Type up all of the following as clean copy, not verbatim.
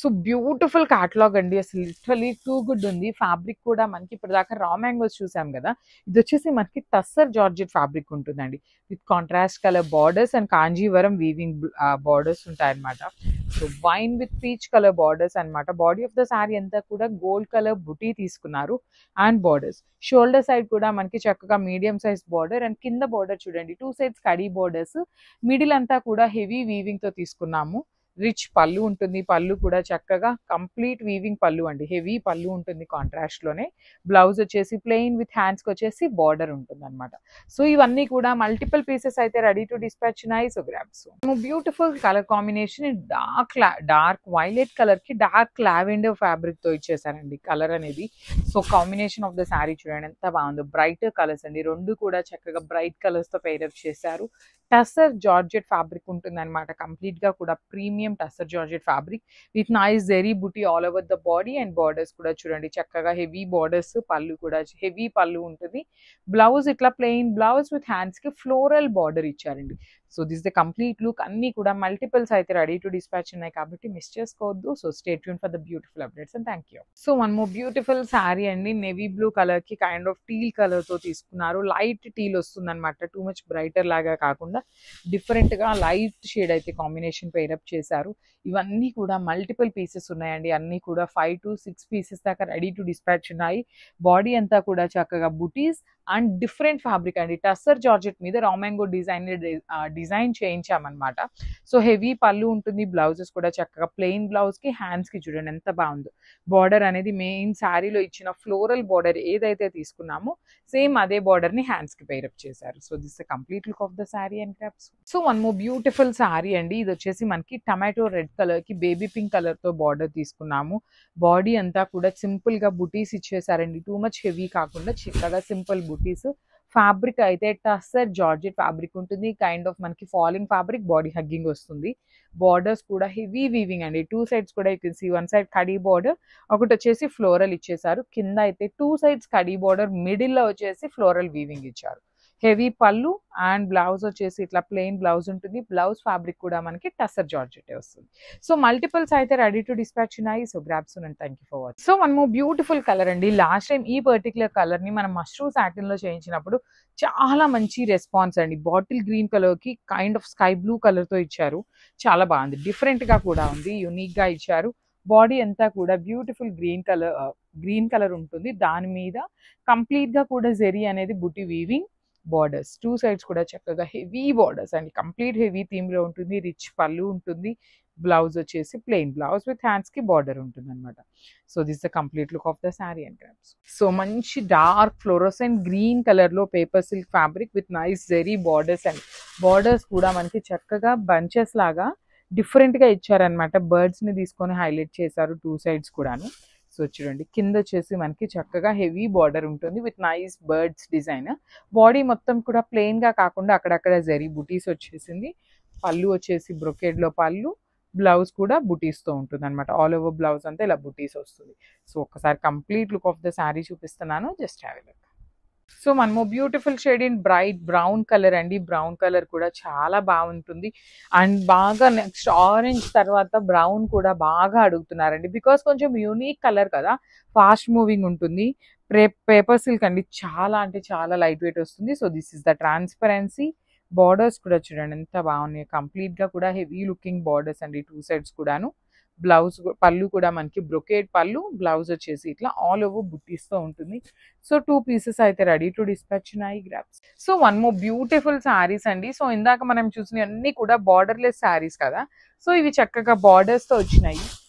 So beautiful catalogue అండి. అసలు literally too good ఉంది. ఫ్యాబ్రిక్ కూడా మనకి ఇప్పటిదాకా రా మ్యాంగోస్ చూసాం కదా, ఇది వచ్చేసి మనకి టస్సర్ జార్జెట్ ఫ్యాబ్రిక్ ఉంటుందండి. With contrast colour borders and Kanjeevaram weaving borders ఉంటాయన్నమాట. So wine with peach colour borders అన్నమాట. బాడీ ఆఫ్ ద శారీ అంతా కూడా గోల్డ్ కలర్ బుటీ తీసుకున్నారు అండ్ బార్డర్స్. షోల్డర్ సైడ్ కూడా మనకి చక్కగా మీడియం సైజ్ బార్డర్ అండ్ కింద బార్డర్ చూడండి, two sides khadi borders. Middle అంతా కూడా హెవీ వీవింగ్ తో తీసుకున్నాము. రిచ్ పళ్ళు ఉంటుంది. పళ్ళు కూడా చక్కగా కంప్లీట్ వీవింగ్ పళ్ళు అండి. హెవీ పళ్ళు ఉంటుంది కాంట్రాస్ట్ లోనే. బ్లౌజ్ వచ్చేసి ప్లెయిన్ విత్ హ్యాండ్స్ కి వచ్చేసి బార్డర్ ఉంటుంది అనమాట. సో ఇవన్నీ కూడా మల్టిపుల్ పీసెస్ అయితే రెడీ టు డిస్పాచ్ ఉన్నాయి. So grabs beautiful colour combination. Dark violet colour కి డార్క్ లావెండర్ ఫ్యాబ్రిక్ తో ఇచ్చేసారండి కలర్ అనేది. So combination of the sari చూడండి ఎంత బాగుందో. బ్రైట్ కలర్స్ అండి, రెండు కూడా చక్కగా బ్రైట్ కలర్స్ తో పేరప్ చేశారు. టస్సర్ జార్జెట్ ఫ్యాబ్రిక్ ఉంటుంది అనమాట. కంప్లీట్ గా కూడా premium tussar georgette fabric with nice zari buti all over the body and borders కూడా చూడండి చక్కగా హెవీ బార్డర్స్. పళ్ళు కూడా హెవీ పళ్ళు ఉంటుంది. బ్లౌజ్ ఇట్లా ప్లెయిన్ బ్లౌజ్ విత్ హ్యాండ్స్ కి ఫ్లోరల్ బార్డర్ ఇచ్చారండి. So this the complete look. అన్ని కూడా మల్టిపుల్స్ అయితే రెడీ టు డిస్పాచ్ ఉన్నాయి కాబట్టి మిస్ చేసుకోవద్దు. So stay tune for the beautiful updates and thank you. So one more beautiful sari అండి. నేవీ బ్లూ కలర్ కి కైండ్ ఆఫ్ టీల్ కలర్ తో తీసుకున్నారు. లైట్ టీల్ వస్తుంది అనమాట. టూ మచ్ బ్రైటర్ లాగా కాకుండా డిఫరెంట్ గా లైట్ షేడ్ అయితే కాంబినేషన్ పేరప్ చేశారు. ఇవన్నీ కూడా మల్టిపుల్ పీసెస్ ఉన్నాయండి. అన్ని కూడా 5 to 6 పీసెస్ దాకా రెడీ టు డిస్పాచ్ ఉన్నాయి. బాడీ అంతా కూడా చక్కగా బుటీస్ అండ్ డిఫరెంట్ ఫ్యాబ్రిక్ అండి. టస్సర్ జార్జెట్ మీద రా మ్యాంగో డిజైన్ చేయించామన్నమాట. సో హెవీ పళ్ళు ఉంటుంది. బ్లౌజెస్ కూడా చక్కగా ప్లెయిన్ బ్లౌజ్ కి హ్యాండ్స్ కి చూడండి ఎంత బాగుందో. బార్డర్ అనేది మెయిన్ శారీలో ఇచ్చిన ఫ్లోరల్ బార్డర్ ఏదైతే తీసుకున్నామో సేమ్ అదే బార్డర్ ని హ్యాండ్స్ కి పేరప్ చేశారు. So this complete look of the sari and crops. So one more beautiful sari అండి. ఇది వచ్చేసి మనకి టమాటో రెడ్ కలర్ కి బేబీ పింక్ కలర్ తో బార్డర్ తీసుకున్నాము. బాడీ అంతా కూడా సింపుల్ గా బుటీస్ ఇచ్చేసారండి. టూ మచ్ హెవీ కాకుండా చక్కగా సింపుల్ బుటీస్. ఫ్యాబ్రిక్ అయితే టస్సర్ జార్జెట్ ఫ్యాబ్రిక్ ఉంటుంది. కైండ్ ఆఫ్ మనకి ఫాలింగ్ ఫ్యాబ్రిక్, బాడీ హగ్గింగ్ వస్తుంది. బార్డర్స్ కూడా హెవీ వీవింగ్ అండి. టూ సైడ్స్ కూడా you see one side kadi border, ఒకటి వచ్చేసి ఫ్లోరల్ ఇచ్చేసారు. కింద అయితే two sides kadi border, middle లో వచ్చేసి ఫ్లోరల్ వీవింగ్ ఇచ్చారు. హెవీ పళ్ళు అండ్ బ్లౌజ్ వచ్చేసి ఇట్లా ప్లెయిన్ బ్లౌజ్ ఉంటుంది. బ్లౌజ్ ఫ్యాబ్రిక్ కూడా మనకి టస్సర్ జార్జెట్ వస్తుంది. సో మల్టిపుల్స్ అయితే రెడీ టు డిస్పాచ్ ఉన్నాయి. So grabs and thank you for watching. So one more beautiful colour అండి. లాస్ట్ టైం ఈ పర్టికులర్ కలర్ ని మనం మష్రూమ్ సాటిన్ లో చేయించినప్పుడు చాలా మంచి రెస్పాన్స్ అండి. బాటిల్ గ్రీన్ కలర్ కి kind of sky blue colour తో ఇచ్చారు. చాలా బాగుంది. డిఫరెంట్ గా కూడా ఉంది. యూనిక్ గా ఇచ్చారు. బాడీ అంతా కూడా బ్యూటిఫుల్ గ్రీన్ కలర్ ఉంటుంది. దాని మీద కంప్లీట్ గా కూడా జెరీ అనేది బుట్టి వీవింగ్ బార్డర్స్. టూ సైడ్స్ కూడా చక్కగా హెవీ బార్డర్స్ అండి. కంప్లీట్ హెవీ థీమ్ లో ఉంటుంది. రిచ్ పళ్ళు ఉంటుంది. బ్లౌజ్ వచ్చేసి ప్లెయిన్ బ్లౌజ్ విత్ హ్యాండ్స్ కి బార్డర్ ఉంటుంది అనమాట. So this the complete look of the sari and crops. So మంచి డార్క్ ఫ్లోరోసెంట్ గ్రీన్ కలర్ లో paper silk fabric with nice zari borders and borders కూడా మనకి చక్కగా బంచెస్ లాగా డిఫరెంట్ గా ఇచ్చారనమాట. బర్డ్స్ ని తీసుకొని హైలైట్ చేశారు టూ సైడ్స్ కూడాను. సో చూడండి కింద వచ్చేసి మనకి చక్కగా హెవీ బార్డర్ ఉంటుంది with nice birds design. Body మొత్తం కూడా ప్లెయిన్ గా కాకుండా అక్కడక్కడ జరీ బుటీస్ వచ్చేసింది. పళ్ళు వచ్చేసి బ్రొకేడ్ లో పళ్ళు, బ్లౌజ్ కూడా బుటీస్ తో ఉంటుంది అనమాట. ఆల్ ఓవర్ బ్లౌజ్ అంతా ఇలా బుటీస్ వస్తుంది. సో ఒకసారి complete look of the sari చూపిస్తున్నాను. Just have a look. So మనము beautiful shade in bright brown colour అండి. బ్రౌన్ కలర్ కూడా చాలా బాగుంటుంది. అండ్ బాగా నెక్స్ట్ ఆరెంజ్ తర్వాత బ్రౌన్ కూడా బాగా అడుగుతున్నారండి. బికాస్ కొంచెం యూనిక్ కలర్ కదా, ఫాస్ట్ మూవింగ్ ఉంటుంది. పేపర్ సిల్క్ అండి. చాలా అంటే చాలా లైట్ వెయిట్ వస్తుంది. So this is the transparency. Borders కూడా చూడండి ఎంత బాగున్నాయి. కంప్లీట్ గా కూడా హెవీ లుకింగ్ బార్డర్స్ అండి టూ సైడ్స్ కూడాను. బ్లౌజ్ పళ్ళు కూడా మనకి బ్రొకేడ్ పళ్ళు, బ్లౌజ్ వచ్చేసి ఇట్లా ఆల్ ఓవర్ బుట్టీస్ తో ఉంటుంది. సో టూ పీసెస్ అయితే రెడీ టు డిస్పాచ్ ఉన్నాయి. Grabs. So one more beautiful saris అండి. సో ఇందాక మనం చూసిన అన్ని కూడా బార్డర్లెస్ శారీస్ కదా, సో ఇవి చక్కగా బార్డర్స్ తో వచ్చినాయి.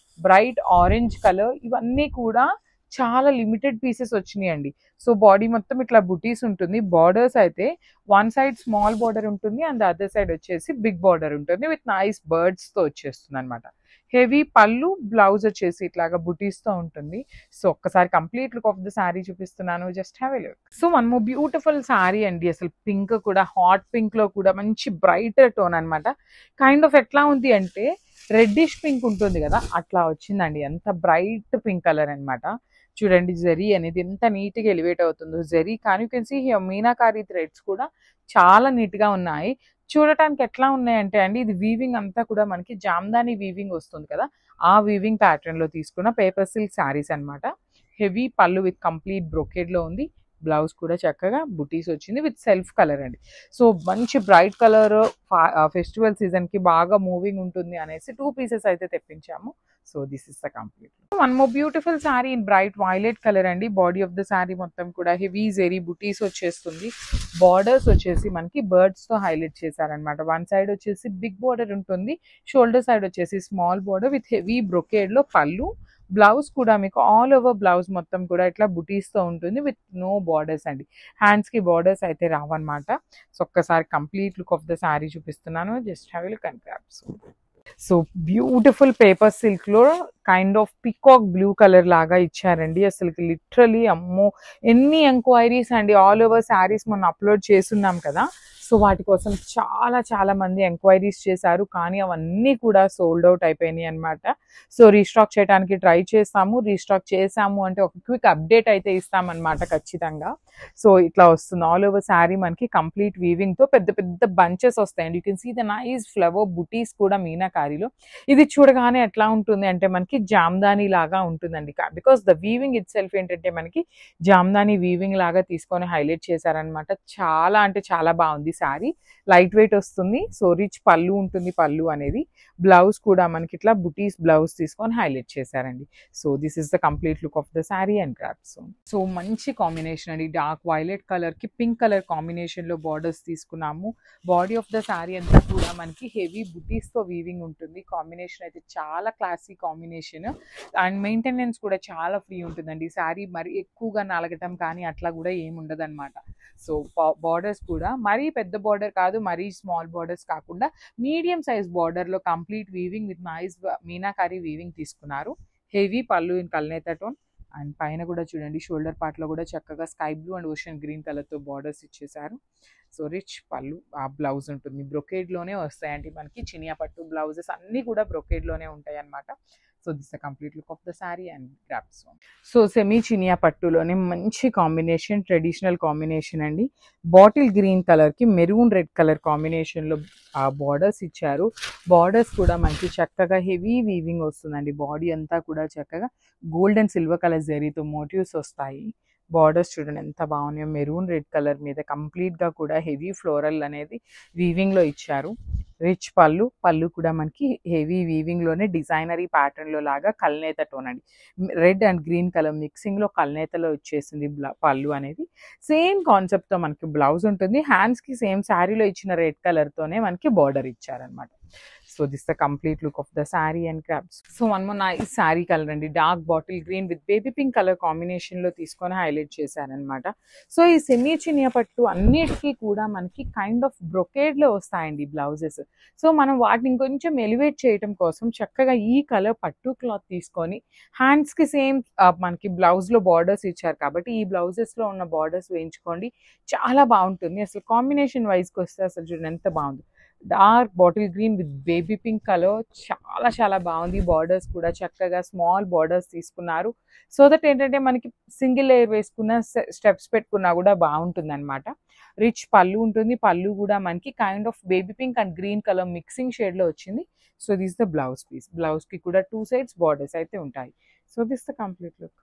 Bright orange colour. ఇవన్నీ కూడా చాలా లిమిటెడ్ పీసెస్ వచ్చినాయండి. సో బాడీ మొత్తం ఇట్లా బుటీస్ ఉంటుంది. బార్డర్స్ అయితే వన్ సైడ్ స్మాల్ బార్డర్ ఉంటుంది అండ్ అదర్ సైడ్ వచ్చేసి బిగ్ బార్డర్ ఉంటుంది విత్ నైస్ బర్డ్స్ తో వచ్చేస్తుంది అనమాట. హెవీ పళ్ళు, బ్లౌజ్ వచ్చేసి ఇట్లాగా బుటీస్ తో ఉంటుంది. సో ఒక్కసారి complete look of the sari చూపిస్తున్నాను. Just have a look. So one more beautiful sari అండి. అసలు పింక్ కూడా హాట్ పింక్ లో కూడా మంచి బ్రైటర్ టోన్ అనమాట. కైండ్ ఆఫ్ ఎట్లా ఉంది అంటే రెడ్డిష్ పింక్ ఉంటుంది కదా, అట్లా వచ్చిందండి. ఎంత బ్రైట్ పింక్ కలర్ అనమాట. చూడండి జరీ అనేది ఎంత నీట్ గా ఎలివేట్ అవుతుందో. జరీ కానీ you can see here meenakari threads కూడా చాలా నీట్ గా ఉన్నాయి. చూడటానికి ఎట్లా ఉన్నాయంటే అండి, ఇది వీవింగ్ అంతా కూడా మనకి జామ్దాని వీవింగ్ వస్తుంది కదా, ఆ వీవింగ్ ప్యాటర్న్ లో తీసుకున్న పేపర్ సిల్క్ శారీస్ అన్నమాట. హెవీ పళ్ళు విత్ కంప్లీట్ బ్రొకేడ్ లో ఉంది. బ్లౌజ్ కూడా చక్కగా బుటీస్ వచ్చింది విత్ సెల్ఫ్ కలర్ అండి. సో మంచి బ్రైట్ కలర్ ఫెస్టివల్ సీజన్ కి బాగా మూవింగ్ ఉంటుంది అనేసి 2 పీసెస్ అయితే తెప్పించాము. So this is the complete. One more beautiful sari in bright violet colour అండి. బాడీ ఆఫ్ ద శారీ మొత్తం కూడా హెవీ జెరీ బుటీస్ వచ్చేస్తుంది. బార్డర్స్ వచ్చేసి మనకి బర్డ్స్ తో హైలైట్ చేశారనమాట. వన్ సైడ్ వచ్చేసి బిగ్ బార్డర్ ఉంటుంది, షోల్డర్ సైడ్ వచ్చేసి small border with heavy brocade లో పళ్ళు. బ్లౌజ్ కూడా మీకు ఆల్ ఓవర్ బ్లౌజ్ మొత్తం కూడా ఇట్లా బుటీస్ తో ఉంటుంది విత్ నో బార్డర్స్ అండి. హ్యాండ్స్ కి బార్డర్స్ అయితే రావన్నమాట. సో ఒక్కసారి complete look of the sari చూపిస్తున్నాను. Just have a look and grab. So beautiful paper silk లో kind of peacock blue colour లాగా ఇచ్చారండి. అసలు లిటరలీ అమ్మో ఎన్ని ఎంక్వైరీస్ అండి. ఆల్ ఓవర్ శారీస్ మొన్న అప్లోడ్ చేస్తున్నాం కదా, సో వాటి కోసం చాలా మంది ఎంక్వైరీస్ చేశారు, కానీ అవన్నీ కూడా సోల్డ్ అవుట్ అయిపోయినాయి అనమాట. సో రీస్టాక్ చేయడానికి ట్రై చేస్తాము. రీస్టాక్ చేసాము అంటే ఒక క్విక్ అప్డేట్ అయితే ఇస్తామన్నమాట ఖచ్చితంగా. సో ఇట్లా వస్తుంది ఆల్ ఓవర్ శారీ మనకి కంప్లీట్ వీవింగ్ తో పెద్ద పెద్ద బంచెస్ వస్తాయండి. You can see the nice flower butis కూడా మీనాకారీలో. ఇది చూడగానే ఎట్లా ఉంటుంది అంటే మనకి జామ్దాని లాగా ఉంటుందండి. Because the weaving it self ఏంటంటే మనకి జామ్దాని వీవింగ్ లాగా తీసుకొని హైలైట్ చేశారనమాట. చాలా అంటే చాలా బాగుంది శారీ. లైట్ వెయిట్ వస్తుంది. సో రిచ్ పళ్ళు ఉంటుంది. పళ్ళు అనేది బ్లౌజ్ కూడా మనకి ఇట్లా బుటీస్ బ్లౌజ్ తీసుకొని హైలైట్ చేశారండి. So this is the complete look of the sari and craft. So మంచి కాంబినేషన్ అండి. డార్క్ వైలెట్ కలర్ కి పింక్ కలర్ కాంబినేషన్ లో బార్డర్స్ తీసుకున్నాము. బాడీ ఆఫ్ ద శారీ అంతా కూడా మనకి హెవీ బుటీస్ తో వీవింగ్ ఉంటుంది. కాంబినేషన్ అయితే చాలా క్లాసీ కాంబినేషన్ అండ్ మెయింటెనెన్స్ కూడా చాలా ఫ్రీ ఉంటుందండి. శారీ మరి ఎక్కువగా నలగటం కానీ అట్లా కూడా ఏమి ఉండదు అనమాట. సో బార్డర్స్ కూడా మరీ పెద్ద బార్డర్ కాదు, మరీ స్మాల్ బార్డర్స్ కాకుండా మీడియం సైజ్ బార్డర్ లో complete weaving with nice meenakari weaving తీసుకున్నారు. హెవీ పళ్ళు ఇన్ కల్నేత టోన్ అండ్ పైన కూడా చూడండి షోల్డర్ పార్ట్ లో కూడా చక్కగా sky blue and ocean green colour తో బార్డర్స్ ఇచ్చేసారు. సో రిచ్ పళ్ళు. ఆ బ్లౌజ్ ఉంటుంది బ్రొకేడ్ లోనే వస్తాయండి మనకి. చినియా పట్టు బ్లౌజెస్ అన్ని కూడా బ్రొకేడ్ లోనే ఉంటాయి అనమాట. So this the complete look of the sari and grab. So semi chiniya పట్టులోనే మంచి కాంబినేషన్, ట్రెడిషనల్ కాంబినేషన్ అండి. బాటిల్ గ్రీన్ కలర్ కి మెరూన్ రెడ్ కలర్ కాంబినేషన్ లో ఆ బార్డర్స్ ఇచ్చారు. బార్డర్స్ కూడా మనకి చక్కగా హెవీ వీవింగ్ వస్తుందండి. బాడీ అంతా కూడా చక్కగా గోల్డ్ అండ్ సిల్వర్ కలర్ జరీతో మోటివ్స్ వస్తాయి. బార్డర్స్ చూడండి ఎంత బాగున్నాయో. మెరూన్ రెడ్ కలర్ మీద కంప్లీట్ గా కూడా హెవీ ఫ్లోరల్ అనేది వీవింగ్ లో ఇచ్చారు. రిచ్ పళ్ళు. పళ్ళు కూడా మనకి హెవీ వీవింగ్ లోనే డిజైనరీ ప్యాటర్న్ లో లాగా కల్నేత టోన్ అండి. Red and green colour mixing లో కల్నేతలో వచ్చేసింది పళ్ళు అనేది. సేమ్ కాన్సెప్ట్ తో మనకి బ్లౌజ్ ఉంటుంది. హ్యాండ్స్ కి సేమ్ శారీలో ఇచ్చిన రెడ్ కలర్ తోనే మనకి బార్డర్ ఇచ్చారనమాట. So this the complete look of the sari and crops. So one more nice sari colour అండి. Dark bottle green with baby pink colour combination లో తీసుకొని హైలైట్ చేశారనమాట. సో ఈ సెమీ చినియా పట్టు అన్నిటికీ కూడా మనకి కైండ్ ఆఫ్ బ్రొకేడ్ లో వస్తాయండి బ్లౌజెస్. సో మనం వాటిని ఇంకొంచెం ఎలివేట్ చేయడం కోసం చక్కగా ఈ కలర్ పట్టు క్లాత్ తీసుకొని హ్యాండ్స్ కి సేమ్ మనకి బ్లౌజ్ లో బార్డర్స్ ఇచ్చారు కాబట్టి ఈ బ్లౌజెస్ లో ఉన్న బార్డర్స్ వేయించుకోండి. చాలా బాగుంటుంది. అసలు కాంబినేషన్ వైజ్ కి వస్తే అసలు చూడండి ఎంత బాగుంది. Dark bottle green with baby pink colour చాలా బాగుంది. బార్డర్స్ కూడా చక్కగా స్మాల్ బార్డర్స్ తీసుకున్నారు. సో దట్ ఏంటంటే మనకి సింగిల్ లేయర్ వేసుకున్న స్టెప్స్ పెట్టుకున్నా కూడా బాగుంటుంది అనమాట. రిచ్ పళ్ళు ఉంటుంది. పళ్ళు కూడా మనకి kind of baby pink and green colour mixing shade లో వచ్చింది. So this the blouse piece. Blouse కి కూడా 2 sides బార్డర్స్ అయితే ఉంటాయి. So this the complete look.